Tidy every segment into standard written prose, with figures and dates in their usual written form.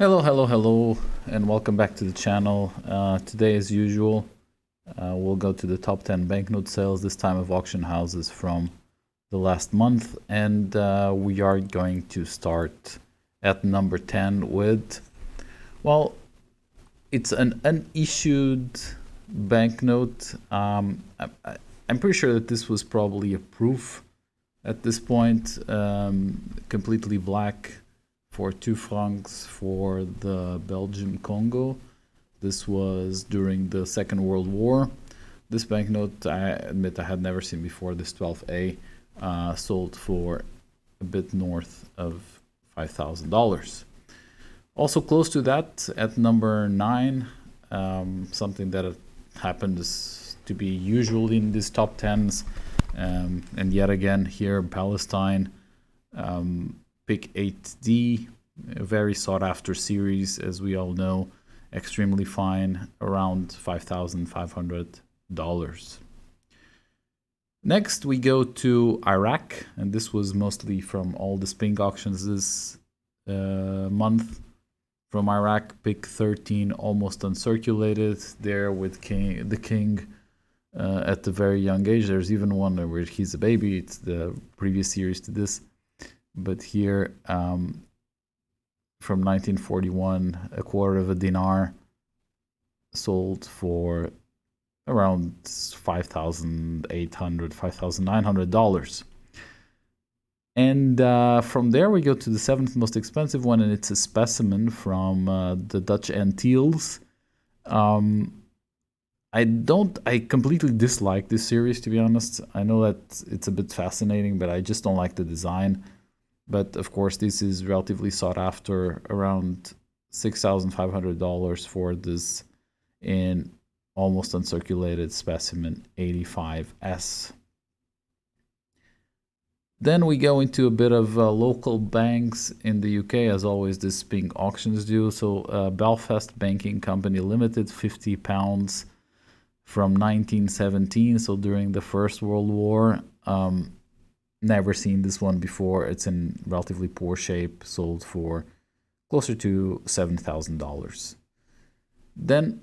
Hello, and welcome back to the channel. Today, as usual, we'll go to the top 10 banknote sales, this time of auction houses from the last month, and we are going to start at number 10 with, well, it's an unissued banknote. I'm pretty sure that this was probably a proof at this point, completely black, for 2 francs for the Belgium Congo. This was during the Second World War. This banknote, I admit I had never seen before. This 12A sold for a bit north of $5,000. Also close to that, at number 9, something that happens to be usual in these top 10s, and yet again here, Palestine. Pick 8D, a very sought after series, as we all know, extremely fine, around $5,500. Next, we go to Iraq, and this was mostly from all the Spink auctions this month. From Iraq, pick 13, almost uncirculated, there with the king at the very young age. There's even one where he's a baby. It's the previous series to this. But here, from 1941, a quarter of a dinar sold for around $5,800, $5,900. And from there, we go to the 7th most expensive one, and it's a specimen from the Dutch Antilles. I completely dislike this series, to be honest. I know that it's a bit fascinating, but I just don't like the design. But of course, this is relatively sought after, around $6,500 for this in almost uncirculated specimen 85S. Then we go into a bit of local banks in the UK, as always, this Spink auctions do. So Belfast Banking Company Limited, £50 from 1917, so during the First World War. Never seen this one before. It's in relatively poor shape, sold for closer to $7,000. Then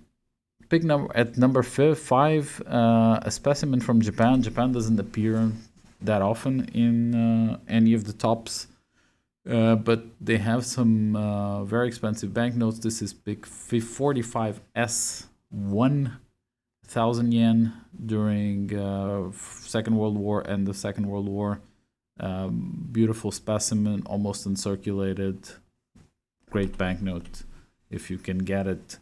pick number 5, a specimen from Japan. Japan doesn't appear that often in any of the tops, but they have some very expensive banknotes. This is pick 45S, 1,000 yen during Second World War and the Second World War. Beautiful specimen, almost uncirculated. Great banknote if you can get it.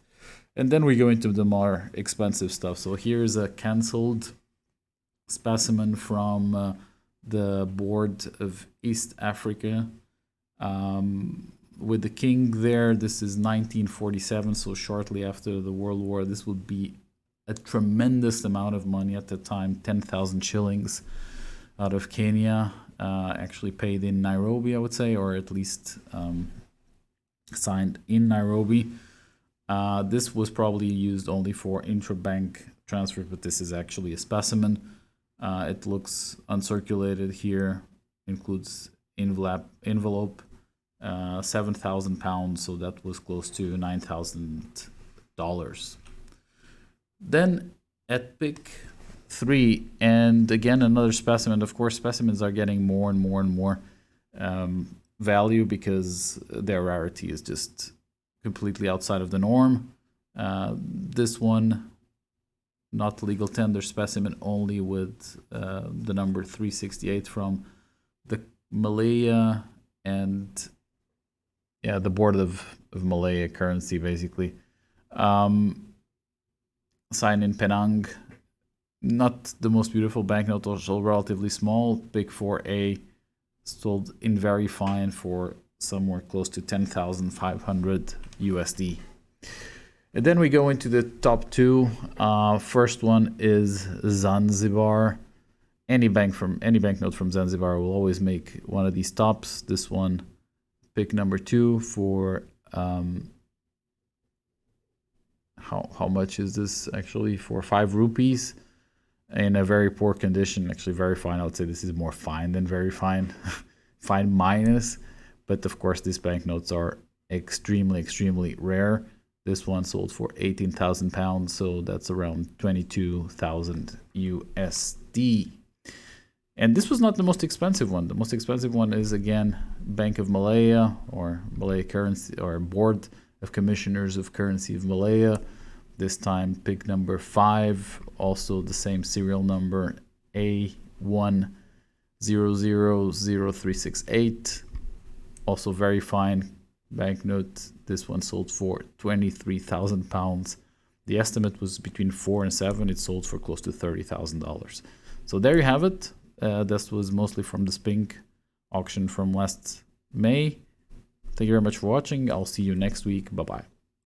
And then we go into the more expensive stuff. So here's a cancelled specimen from the Board of East Africa, with the king there. This is 1947, so shortly after the World War. This would be a tremendous amount of money at the time, 10,000 shillings out of Kenya, actually paid in Nairobi, I would say, or at least signed in Nairobi. This was probably used only for intra-bank transfers, but this is actually a specimen. It looks uncirculated here, includes envelope, 7,000 pounds, so that was close to $9,000. Then at pick 3, and again another specimen. Of course, specimens are getting more and more value because their rarity is just completely outside of the norm. This one, not legal tender specimen, only with the number 368 from the Malaya and the Board of Malaya currency, basically. Signed in Penang. Not the most beautiful banknote, also relatively small. Pick 4A, sold in very fine for somewhere close to 10,500 USD. And then we go into the top 2. First one is Zanzibar. Any banknote from Zanzibar will always make one of these tops. This one, pick number 2 for how much is this actually? For 5 rupees, in a very poor condition, actually very fine. I would say this is more fine than very fine. Fine minus, but of course these banknotes are extremely rare. This one sold for 18,000 pounds, so that's around 22,000 USD. And this was not the most expensive one. The most expensive one is, again, Bank of Malaya, or Malaya Currency, or Board of Commissioners of Currency of Malaya. This time, pick number 5, also the same serial number, A1000368. Also very fine banknote. This one sold for 23,000 pounds. The estimate was between 4 and 7. It sold for close to $30,000. So there you have it. This was mostly from the Spink auction from last May. Thank you very much for watching. I'll see you next week. Bye-bye.